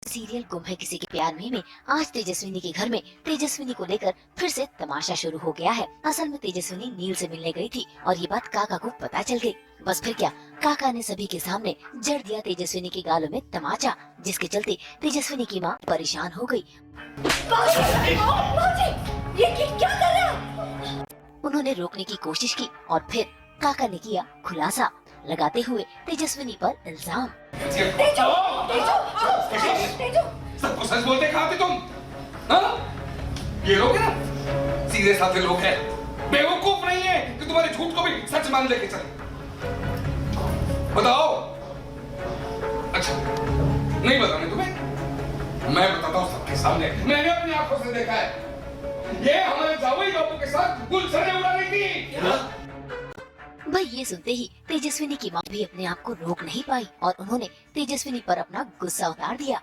Serial गुम है किसी के प्यार में आज तेजस्विनी के घर में तेजस्विनी को लेकर फिर से तमाशा शुरू हो गया है। असल में तेजस्विनी नील से मिलने गई थी और ये बात काका को पता चल गई। बस फिर क्या, काका ने सभी के सामने जड़ दिया तेजस्विनी के गालों में तमाचा, जिसके चलते तेजस्विनी की माँ परेशान हो गई। ये क्या कर रहे हो? उन्होंने रोकने की कोशिश की और फिर काका ने किया खुलासा, लगाते हुए तेजस्विनी पर इल्जाम। सबको सच बोलते कहाँ थे तुम? हाँ? ये लोग हैं ना, सीधे साधे लोग हैं, बेवकूफ नहीं है कि तुम्हारे झूठ को भी सच मान लेके चले। बताओ। अच्छा, नहीं बताने तुम्हें? मैं बताता हूँ सबके सामने। मैंने अपनी आंखों से देखा है, ये हमारे जावई बाबू के साथ गुलछड़े उड़ा रही थी। भाई ये सुनते ही तेजस्विनी की माँ भी अपने आप को रोक नहीं पाई और उन्होंने तेजस्विनी पर अपना गुस्सा उतार दिया।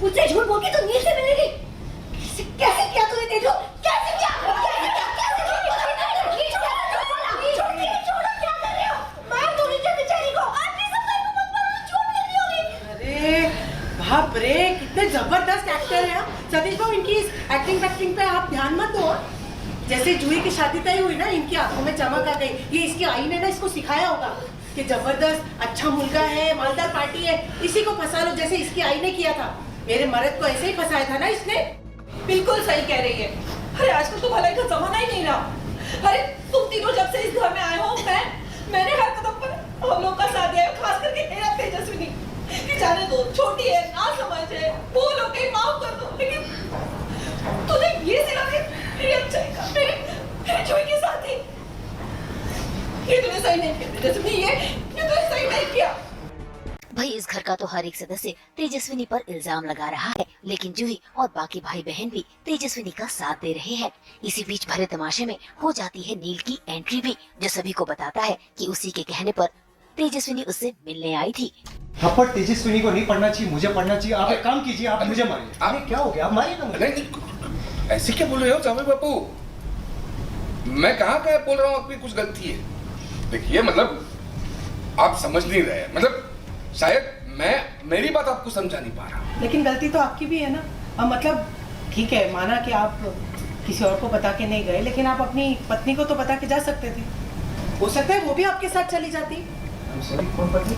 मुझसे झूठ बोल के तो नील से मिलेगी? कैसे किया तूने तेजो? कैसे किया? अरे बाप रे, कितने जबरदस्त एक्टर है सतीश बाबू। इनकी एक्टिंग पे आप ध्यान मत दो। जैसे जूही की शादी तय हुई ना, इनकी आंखों में चमक आ गई। ये इसकी आई ने ना इसको सिखाया होगा कि जबरदस्त अच्छा मुलगा है, मालदार पार्टी है, इसी को फंसा लो, जैसे इसकी आई ने किया था। मेरे मर्द को ऐसे ही फंसाया था ना इसने। बिल्कुल सही कह रही है। अरे आजकल तो भलाई का जमाना ही नहीं रहा। अरे तुम तीनों जब से इस घर में आए हो, मैंने हर कदम पर हम लोग का साथ दिया है, खास करके तेरा तेजस्विनी। कि जाने दो, छोटी है, ना समझ है, वो लोग कहीं माफ कर दो, लेकिन तूने ये सिला के मेरी अच्छाई का, मेरी जूही के साथ ही। ये तूने सही नहीं किया तेजस्विनी, ये तूने सही नहीं किया। भाई इस घर का तो हर एक सदस्य तेजस्विनी पर इल्जाम लगा रहा है, लेकिन जूही और बाकी भाई बहन भी तेजस्विनी का साथ दे रहे हैं। इसी बीच भरे तमाशे में हो जाती है नील की एंट्री भी, जो सभी को बताता है कि उसी के कहने पर तेजस्विनी उससे मिलने आई थी। थप्पड़ तेजस्विनी को नहीं पढ़ना चाहिए, मुझे पढ़ना चाहिए। आप एक काम कीजिए, आप मुझे मारिए। आप क्या हो गया? आप मारिए ना मुझे। नहीं, ऐसे क्या बोल रहे हो जावे बापू? मैं कहाँ क्या बोल रहा हूँ? आपकी कुछ गलती है। देखिए, मतलब आप समझ नहीं रहे, मतलब शायद मेरी बात आपको समझा नहीं पा रहा। लेकिन गलती तो आपकी भी है ना। अब मतलब ठीक है, माना कि आप किसी और को बता के नहीं गए, लेकिन आप अपनी पत्नी को तो बता के जा सकते थे। हो सकता है वो भी आपके साथ चली जाती। कौन पत्नी?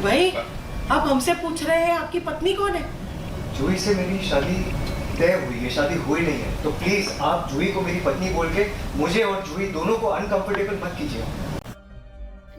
भाई आप हमसे पूछ रहे हैं आपकी पत्नी कौन है? जूही से मेरी शादी तय हुई है, शादी हुई नहीं है। तो प्लीज आप जूही को मेरी पत्नी बोल के मुझे और जूही दोनों को अनकंफर्टेबल मत कीजिए।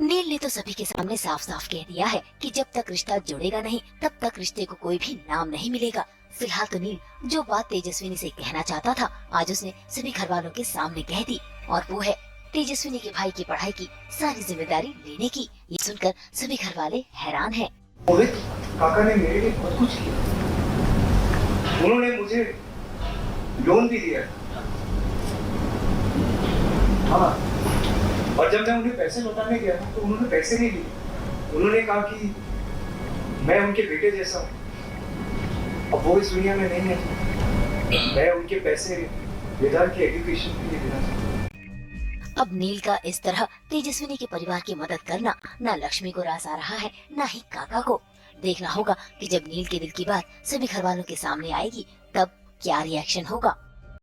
नील ने तो सभी के सामने साफ साफ कह दिया है कि जब तक रिश्ता जुड़ेगा नहीं, तब तक रिश्ते को कोई भी नाम नहीं मिलेगा। फिलहाल तो नील जो बात तेजस्विनी से कहना चाहता था, आज उसने सभी घर वालों के सामने कह दी, और वो है तेजस्विनी के भाई की पढ़ाई की सारी जिम्मेदारी लेने की। ये सुनकर सभी घर वाले हैरान हैं। मोहित काका ने मेरे लिए बहुत कुछ किया। उन्होंने मुझे लोन भी दिया। हाँ, और जब मैं उन्हें पैसे लौटाने गया तो उन्होंने पैसे नहीं दिए। उन्होंने कहा कि मैं उनके बेटे जैसा हूँ। अब वो इस दुनिया में नहीं है। मैं उनके पैसे विदार की एजुकेशन के लिए देना चाहता हूँ। अब नील का इस तरह तेजस्विनी के परिवार की मदद करना न लक्ष्मी को रास आ रहा है, न ही काका को। देखना होगा कि जब नील के दिल की बात सभी घर वालों के सामने आएगी, तब क्या रिएक्शन होगा।